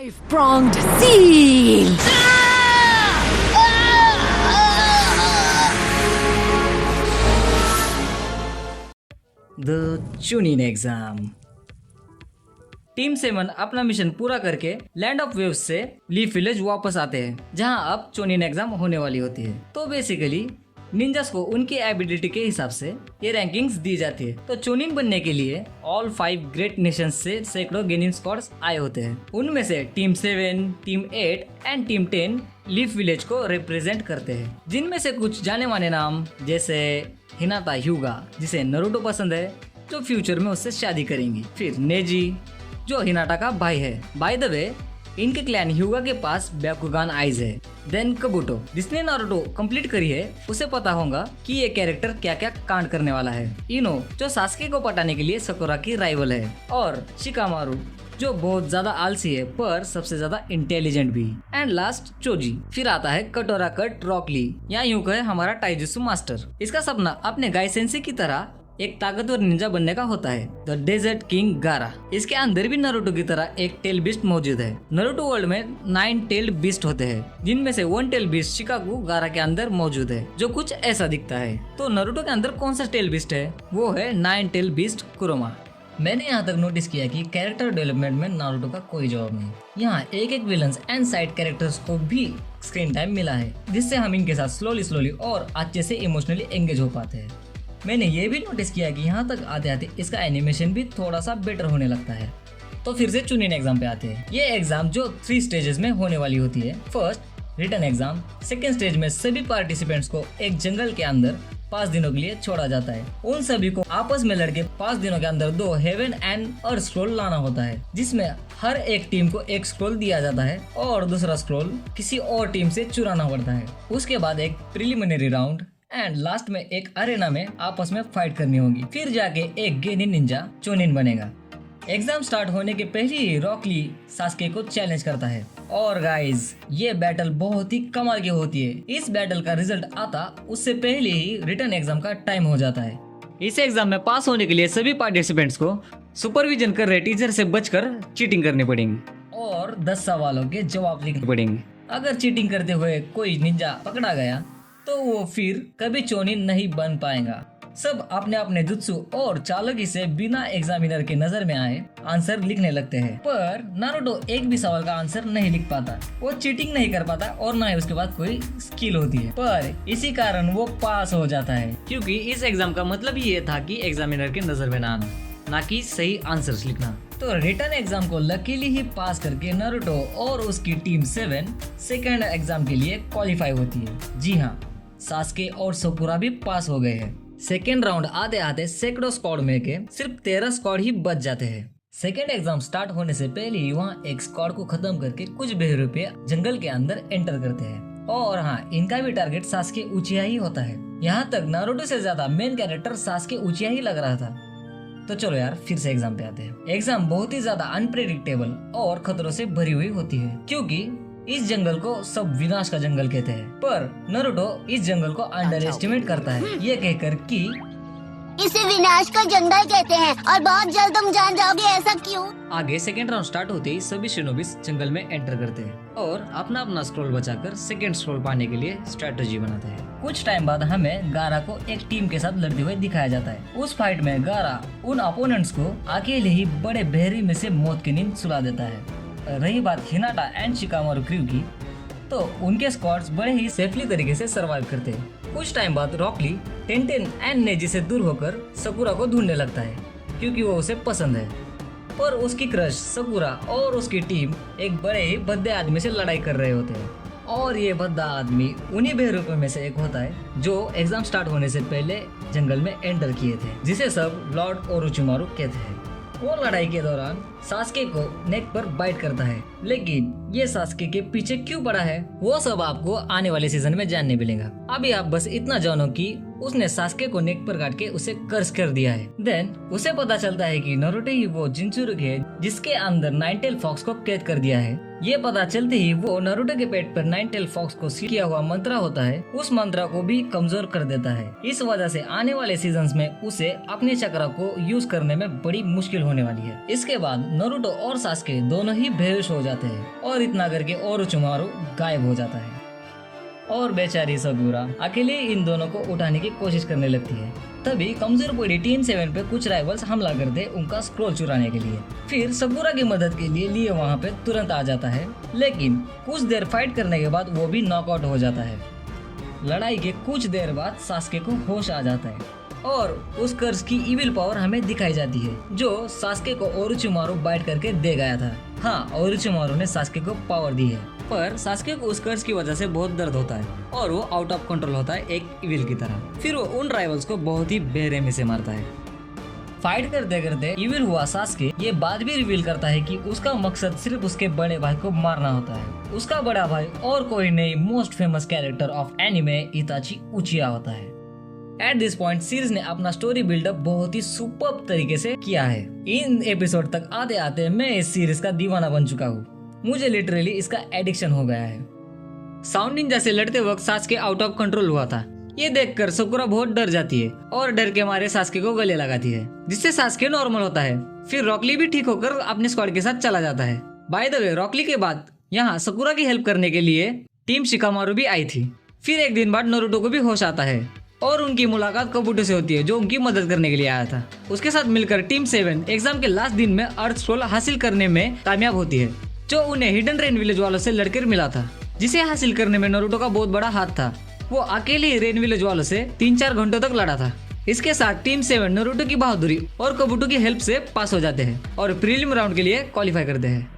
Five-pronged seal! The chunin exam. Team 7 अपना mission पूरा करके लैंड ऑफ वेव्स से लीफ विलेज वापस आते हैं, जहां अब चुनिन एग्जाम होने वाली होती है। तो बेसिकली निंजास को उनकी एबिलिटी के हिसाब से ये रैंकिंग्स दी जाती है। तो चुनिन बनने के लिए ऑल 5 ग्रेट नेशंस से सैकड़ों गेनिंग स्क्वाड्स आए होते हैं। उनमें से team 7, team 8 and team 10 leaf village को रिप्रेजेंट करते हैं, जिनमें से कुछ जाने माने नाम जैसे हिनाता ह्यूगा, जिसे नरूटो पसंद है, जो फ्यूचर में उससे शादी करेंगी। फिर नेजी, जो हिनाटा का भाई है। बाय द वे, इनके क्लैन ह्यूगा के पास ब्याकुगान आइज है। देन कबूटो, जिसने नारुतो कंप्लीट करी है, उसे पता होगा कि ये कैरेक्टर क्या क्या कांड करने वाला है। इनो, जो सास्के को पटाने के लिए सकुरा की राइवल है। और शिकामारू, जो बहुत ज्यादा आलसी है पर सबसे ज्यादा इंटेलिजेंट भी। And last Choji. फिर आता है कटोरा कट रॉक ली, या यूं कहे हमारा टाइजुत्सु मास्टर। इसका सपना अपने गाय सेंसे की तरह एक ताकतवर निंजा बनने का होता है, द डेजर्ट किंग गारा। इसके अंदर भी नारुतो की तरह एक टेल बीस्ट मौजूद है। नारुतो वर्ल्ड में 9 टेल्ड बीस्ट होते हैं, जिनमें से 1 टेल बीस्ट शिकागु गारा के अंदर मौजूद है, जो कुछ ऐसा दिखता है। तो नारुतो के अंदर कौन सा टेल बीस्ट है? वो है 9 टेल बीस्ट कुरोमा। मैंने यहाँ तक नोटिस किया कि कैरेक्टर डेवलपमेंट में नारुतो का कोई जवाब नहीं। यहाँ एक विलन्स एंड साइड कैरेक्टर्स को भी स्क्रीन टाइम मिला है, जिससे हम इनके साथ स्लोली और अच्छे से इमोशनली एंगेज हो पाते हैं। मैंने ये भी नोटिस किया कि यहाँ तक आते आते इसका एनिमेशन भी थोड़ा सा बेटर होने लगता है। तो फिर से चुनिन एग्जाम पे आते हैं। ये एग्जाम जो 3 स्टेजेस में होने वाली होती है। First written exam. Second stage में सभी पार्टिसिपेंट्स को एक जंगल के अंदर 5 दिनों के लिए छोड़ा जाता है। उन सभी को आपस में लड़के 5 दिनों के अंदर 2 हेवन एंड अर्थ स्क्रोल लाना होता है, जिसमें हर एक टीम को एक स्क्रोल दिया जाता है और दूसरा स्क्रोल किसी और टीम से चुराना पड़ता है। उसके बाद एक प्रिलिमिनरी राउंड एंड लास्ट में एक अरेना में आपस में फाइट करनी होगी। फिर जाके एक गेनिन निंजा चोनिन बनेगा। एग्जाम स्टार्ट होने के पहले ही रॉक ली सास्के को चैलेंज करता है। और गाइज, ये बैटल बहुत ही कमाल की होती है। इस बैटल का रिजल्ट आता उससे पहले ही रिटर्न एग्जाम का टाइम हो जाता है। इस एग्जाम में पास होने के लिए सभी पार्टिसिपेंट्स को सुपरविजन कर रहे टीचर से बचकर चीटिंग करनी पड़ेगी और 10 सवालों के जवाब लिखने पड़ेंगे। अगर चीटिंग करते हुए कोई निंजा पकड़ा गया तो वो फिर कभी चोनिन नहीं बन पाएगा। सब अपने अपने जुत्सु और चालाकी से बिना एग्जामिनर के नजर में आए आंसर लिखने लगते हैं, पर नारुतो एक भी सवाल का आंसर नहीं लिख पाता। वो चीटिंग नहीं कर पाता और ना ही उसके पास कोई स्किल होती है, पर इसी कारण वो पास हो जाता है, क्योंकि इस एग्जाम का मतलब ये था कि एग्जामिनर के नजर में ना आना, ना कि सही आंसर्स लिखना। तो रिटर्न एग्जाम को लकीली ही पास करके नारुतो और उसकी टीम 7 सेकेंड एग्जाम के लिए क्वालिफाई होती है। जी हाँ, सास्के और सकुरा भी पास हो गए हैं। सेकेंड राउंड आते आते सैकड़ों स्क्वाड में के सिर्फ 13 स्क्वाड ही बच जाते हैं। सेकेंड एग्जाम स्टार्ट होने से पहले ही वहाँ एक स्क्वाड को खत्म करके कुछ बेहरूपे जंगल के अंदर एंटर करते हैं। और हाँ, इनका भी टारगेट सास्के उचिया ही होता है। यहाँ तक नारुतो से ज्यादा मेन कैरेक्टर सास्के उचिया ही लग रहा था। तो चलो यार, फिर से एग्जाम पे आते हैं। एग्जाम बहुत ही ज्यादा अनप्रेडिक्टेबल और खतरों से भरी हुई होती है, क्योंकि इस जंगल को सब विनाश का जंगल कहते हैं। पर नारुतो इस जंगल को अंडर एस्टिमेट करता है, ये कहकर कि इसे विनाश का जंगल कहते हैं और बहुत जल्द तुम जान जाओगे। ऐसा क्यों? आगे सेकेंड राउंड स्टार्ट होते ही सभी शिनोबिस जंगल में एंटर करते हैं और अपना अपना स्क्रोल बचाकर सेकेंड स्क्रोल पाने के लिए स्ट्रेटजी बनाते हैं। कुछ टाइम बाद हमें गारा को एक टीम के साथ लड़ते हुए दिखाया जाता है। उस फाइट में गारा उन अपोनेंट्स को अकेले ही बड़े बेहरी में से मौत की नींद सुला देता है। रही बात हिनाटा एंड शिकामारू क्रू की, तो उनके स्क्वाड्स बड़े ही सेफली तरीके से सरवाइव करते हैं। कुछ टाइम बाद रॉकली टेंटेन एंड नेजी से दूर होकर सकुरा को ढूंढने लगता है, क्योंकि वो उसे पसंद है। पर उसकी क्रश सकुरा और उसकी टीम एक बड़े ही भद्दे आदमी से लड़ाई कर रहे होते हैं, और ये भद्दा आदमी उन्हीं बेहरूपों में से एक होता है जो एग्जाम स्टार्ट होने से पहले जंगल में एंटर किए थे, जिसे सब लॉर्ड ओरोचिमारू कहते हैं। वो लड़ाई के दौरान सास्के को नेक पर बाइट करता है, लेकिन ये सास्के के पीछे क्यों पड़ा है वो सब आपको आने वाले सीजन में जानने मिलेगा। अभी आप बस इतना जानो कि उसने सास्के को नेक पर काट के उसे कर्स कर दिया है। देन उसे पता चलता है कि नारुतो ही वो जिंचुरुकी है जिसके अंदर 9 टेल फॉक्स को कैद कर दिया है। ये पता चलते ही वो नारुतो के पेट पर 9 टेल फॉक्स को सील किया हुआ मंत्रा होता है, उस मंत्रा को भी कमजोर कर देता है। इस वजह से आने वाले सीजन्स में उसे अपने चक्र को यूज करने में बड़ी मुश्किल होने वाली है। इसके बाद नारुतो और सास्के दोनों ही बेहोश हो जाते हैं और इतना करके ओरोचिमारू गायब हो जाता है और बेचारी सकुरा अकेले इन दोनों को उठाने की कोशिश करने लगती है। तभी कमजोर पड़ी टीम 7 पे कुछ राइवल्स हमला करते उनका स्क्रोल चुराने के लिए। फिर सकुरा की मदद के लिए लिए वहाँ पे तुरंत आ जाता है, लेकिन कुछ देर फाइट करने के बाद वो भी नॉकआउट हो जाता है। लड़ाई के कुछ देर बाद सास्के को होश आ जाता है और उस कर्ज की इविल पावर हमें दिखाई जाती है जो सास्के को ओरोचिमारू बाइट करके दे गया था। हाँ, ओरोचिमारू ने सास्के को पावर दी है, पर सास्के को उस कर्ज की वजह से बहुत दर्द होता है और वो आउट ऑफ कंट्रोल होता है एक इविल की तरह। फिर वो उन राइवल्स को बहुत ही बेरहमी से मारता है। फाइट करते करते इविल हुआ सास्के ये बात भी रिवील करता है कि उसका मकसद सिर्फ उसके बड़े भाई को मारना होता है। उसका बड़ा भाई और कोई नहीं, most famous character of anime Itachi Uchiha होता है। एट दिस पॉइंट सीरीज ने अपना स्टोरी बिल्डअप बहुत ही सुपर्ब तरीके से किया है। इन एपिसोड तक आते आते मैं इस सीरीज का दीवाना बन चुका हूँ। मुझे लिटरली इसका एडिक्शन हो गया है। साउंड निंजा से लड़ते वक्त सास्के आउट ऑफ कंट्रोल हुआ था। ये देखकर सकुरा बहुत डर जाती है और डर के मारे सास्के को गले लगाती है, जिससे सास्के नॉर्मल होता है। फिर रॉकली भी ठीक होकर अपने स्क्वाड के साथ चला जाता है। बाय द वे, रॉकली के बाद यहाँ सकुरा की हेल्प करने के लिए टीम शिकामारू भी आई थी। फिर एक दिन बाद नारुतो को भी होश आता है और उनकी मुलाकात कबूटो से होती है जो उनकी मदद करने के लिए आया था। उसके साथ मिलकर टीम 7 एग्जाम के लास्ट दिन में अर्थ स्क्रोल हासिल करने में कामयाब होती है, जो उन्हें हिडन रेन विलेज वालों से लड़कर मिला था, जिसे हासिल करने में नारुतो का बहुत बड़ा हाथ था। वो अकेले ही रेन विलेज वालों से 3-4 घंटों तक लड़ा था। इसके साथ टीम 7 नारुतो की बहादुरी और कबूटो की हेल्प से पास हो जाते हैं और प्रीलिम राउंड के लिए क्वालिफाई करते हैं।